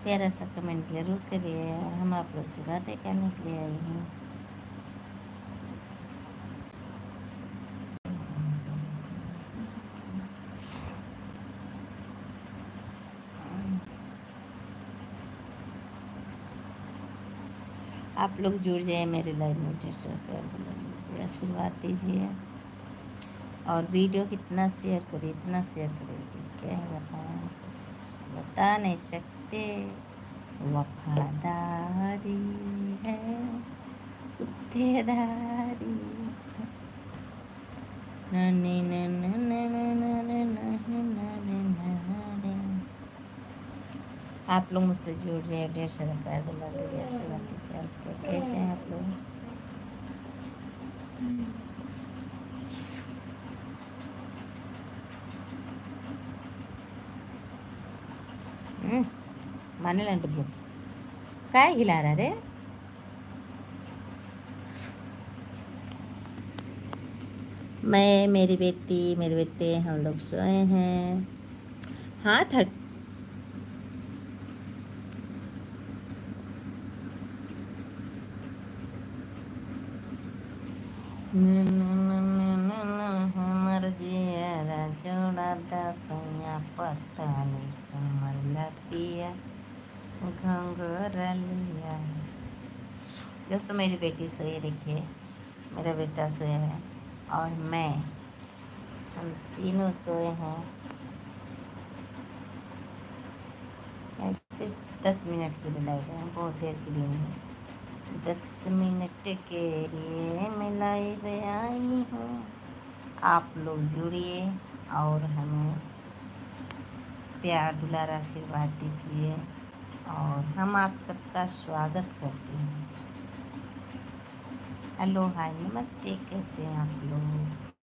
प्यारा सा कमेंट ज़रूर करिए। हम आप लोग से बातें करने के लिए आई हूँ। आप लोग जुड़ जाए मेरे लाइव में, आशीर्वाद दीजिए और वीडियो कितना शेयर करिए, इतना शेयर करिए क्या है बताएं, कुछ बता नहीं सकते। वफादारी है कुत्तेदारी। ननी ननी ननी ननी ननी ननी ननी। आप लोग मुझसे जुड़ जाए, ढेर सारा प्यार दिला दीजिए, आशीर्वाद दीजिए। आप कैसे हैं आप लोग? माने ला डब्बू काय हिला रहा रे? मैं, मेरी बेटी, मेरे बेटे, हम लोग सोए हैं। हाँ थर्ड हमर जिया जोड़ा दसैया पता नहीं कमर लपिया घंघरलिया। जो तो मेरी बेटी सोई, देखिए मेरा बेटा सोया है और मैं, हम तीनों सोए हैं। मैं सिर्फ 10 मिनट के लिए लाइव है, बहुत देर के लिए नहीं। 10 मिनट के लिए मैं लाइव आई हूँ। आप लोग जुड़िए और हमें प्यार दुलार आशीर्वाद दीजिए और हम आप सबका स्वागत करते हैं। हेलो हाय नमस्ते, कैसे हैं आप लोग?